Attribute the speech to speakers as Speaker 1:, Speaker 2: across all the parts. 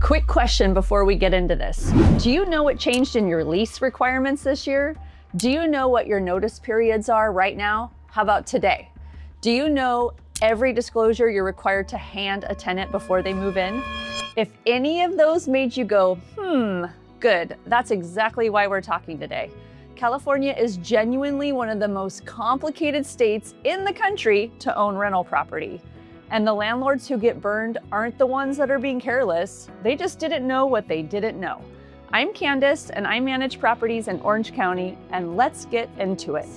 Speaker 1: Quick question before we get into this. Do you know what changed in your lease requirements this year? Do you know what your notice periods are right now? How about today? Do you know every disclosure you're required to hand a tenant before they move in? If any of those made you go, good, that's exactly why we're talking today. California is genuinely one of the most complicated states in the country to own rental property. And the landlords who get burned aren't the ones that are being careless. They just didn't know what they didn't know. I'm Candice, and I manage properties in Orange County, and let's get into it.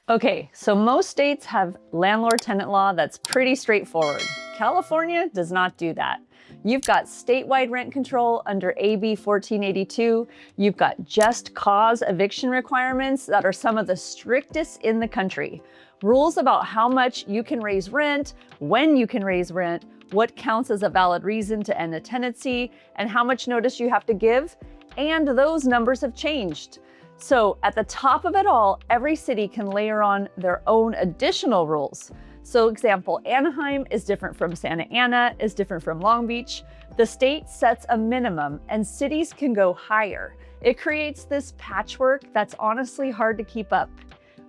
Speaker 1: Okay, so most states have landlord-tenant law that's pretty straightforward. California does not do that. You've got statewide rent control under AB 1482. You've got just cause eviction requirements that are some of the strictest in the country. Rules about how much you can raise rent, when you can raise rent, what counts as a valid reason to end a tenancy, and how much notice you have to give. And those numbers have changed. So at the top of it all, every city can layer on their own additional rules. So example, Anaheim is different from Santa Ana, is different from Long Beach. The state sets a minimum and cities can go higher. It creates this patchwork that's honestly hard to keep up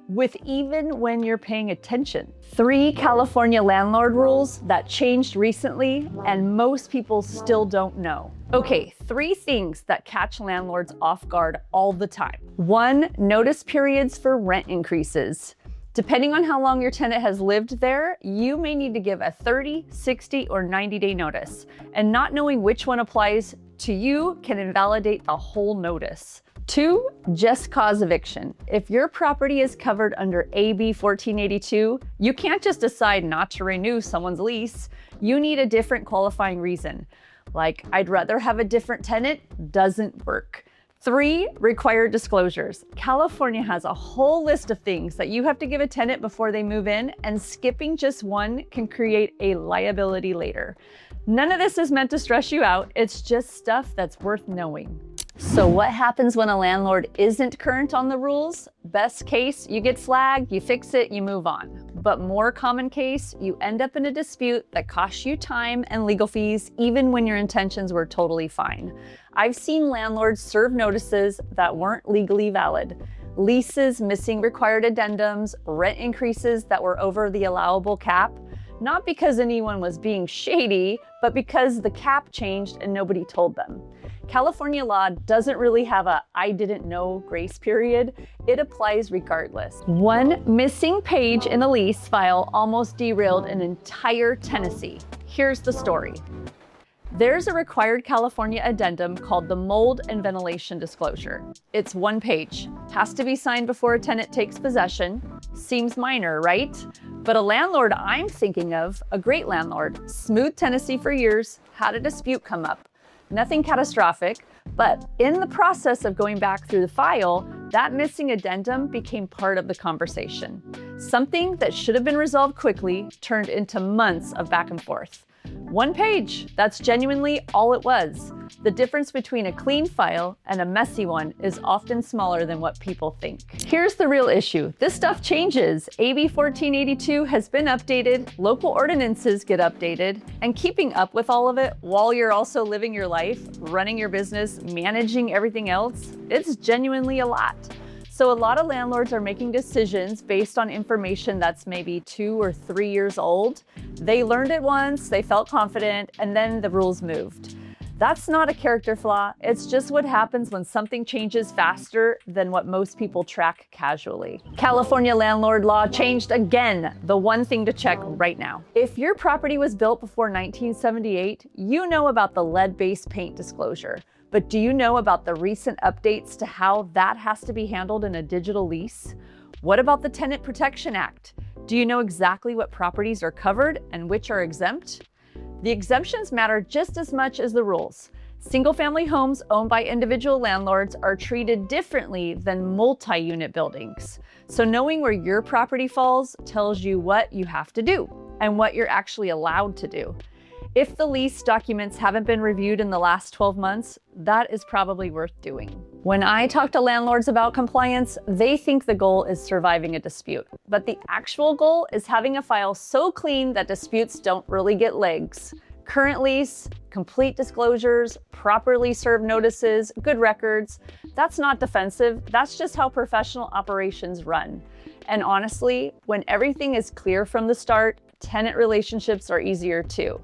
Speaker 1: with even when you're paying attention. 3 California landlord rules that changed recently and most people still don't know. Okay, 3 things that catch landlords off guard all the time. 1, notice periods for rent increases. Depending on how long your tenant has lived there, you may need to give a 30, 60, or 90-day notice. And not knowing which one applies to you can invalidate the whole notice. 2, just cause eviction. If your property is covered under AB 1482, you can't just decide not to renew someone's lease. You need a different qualifying reason. Like, I'd rather have a different tenant, doesn't work. 3, required disclosures. California has a whole list of things that you have to give a tenant before they move in, and skipping just one can create a liability later. None of this is meant to stress you out. It's just stuff that's worth knowing. So what happens when a landlord isn't current on the rules? Best case, you get flagged, you fix it, you move on. But more common case, you end up in a dispute that costs you time and legal fees, even when your intentions were totally fine. I've seen landlords serve notices that weren't legally valid. Leases missing required addendums, rent increases that were over the allowable cap. Not because anyone was being shady, but because the cap changed and nobody told them. California law doesn't really have a "I didn't know" grace period. It applies regardless. 1 missing page in the lease file almost derailed an entire tenancy. Here's the story. There's a required California addendum called the mold and ventilation disclosure. It's 1 page, has to be signed before a tenant takes possession. Seems minor, right? But a landlord I'm thinking of, a great landlord, smooth tenancy for years, had a dispute come up. Nothing catastrophic, but in the process of going back through the file, that missing addendum became part of the conversation. Something that should have been resolved quickly turned into months of back and forth. 1 page, that's genuinely all it was. The difference between a clean file and a messy one is often smaller than what people think. Here's the real issue. This stuff changes. AB 1482 has been updated, local ordinances get updated, and keeping up with all of it while you're also living your life, running your business, managing everything else, it's genuinely a lot. So a lot of landlords are making decisions based on information that's maybe 2 or 3 years old. They learned it once, they felt confident, and then the rules moved. That's not a character flaw. It's just what happens when something changes faster than what most people track casually. California landlord law changed again. The one thing to check right now. If your property was built before 1978, you know about the lead-based paint disclosure. But do you know about the recent updates to how that has to be handled in a digital lease? What about the Tenant Protection Act? Do you know exactly what properties are covered and which are exempt? The exemptions matter just as much as the rules. Single-family homes owned by individual landlords are treated differently than multi-unit buildings. So knowing where your property falls tells you what you have to do and what you're actually allowed to do. If the lease documents haven't been reviewed in the last 12 months, that is probably worth doing. When I talk to landlords about compliance, they think the goal is surviving a dispute, but the actual goal is having a file so clean that disputes don't really get legs. Current lease, complete disclosures, properly served notices, good records. That's not defensive, that's just how professional operations run. And honestly, when everything is clear from the start, tenant relationships are easier too.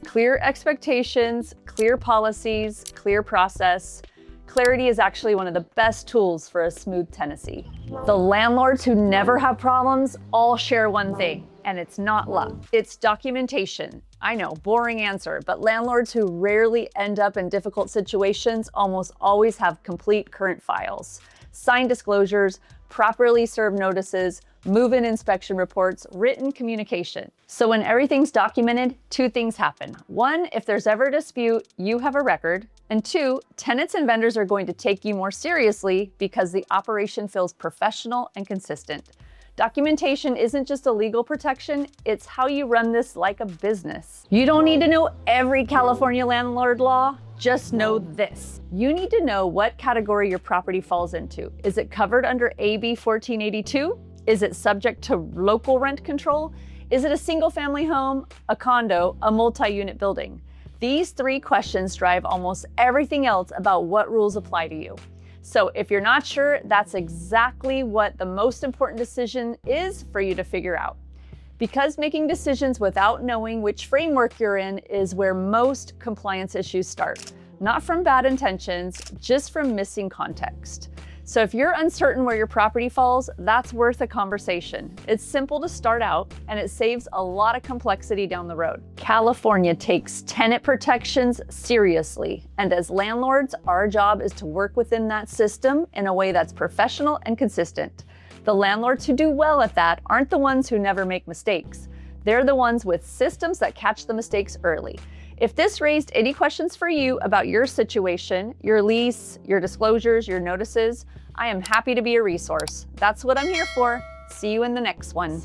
Speaker 1: Clear expectations, clear policies, clear process. Clarity is actually one of the best tools for a smooth tenancy. The landlords who never have problems all share one thing, and it's not luck, it's documentation. I know, boring answer, but landlords who rarely end up in difficult situations almost always have complete current files, signed disclosures, properly served notices, move-in inspection reports, written communication. So when everything's documented, two things happen. One, if there's ever a dispute, you have a record. And two, tenants and vendors are going to take you more seriously because the operation feels professional and consistent. Documentation isn't just a legal protection, it's how you run this like a business. You don't need to know every California landlord law, just know this. You need to know what category your property falls into. Is it covered under AB 1482? Is it subject to local rent control? Is it a single family home, a condo, a multi-unit building? These three questions drive almost everything else about what rules apply to you. So if you're not sure, that's exactly what the most important decision is for you to figure out. Because making decisions without knowing which framework you're in is where most compliance issues start. Not from bad intentions, just from missing context. So if you're uncertain where your property falls, that's worth a conversation. It's simple to start out, and it saves a lot of complexity down the road. California takes tenant protections seriously, and as landlords, our job is to work within that system in a way that's professional and consistent. The landlords who do well at that aren't the ones who never make mistakes. They're the ones with systems that catch the mistakes early. If this raised any questions for you about your situation, your lease, your disclosures, your notices, I am happy to be a resource. That's what I'm here for. See you in the next one.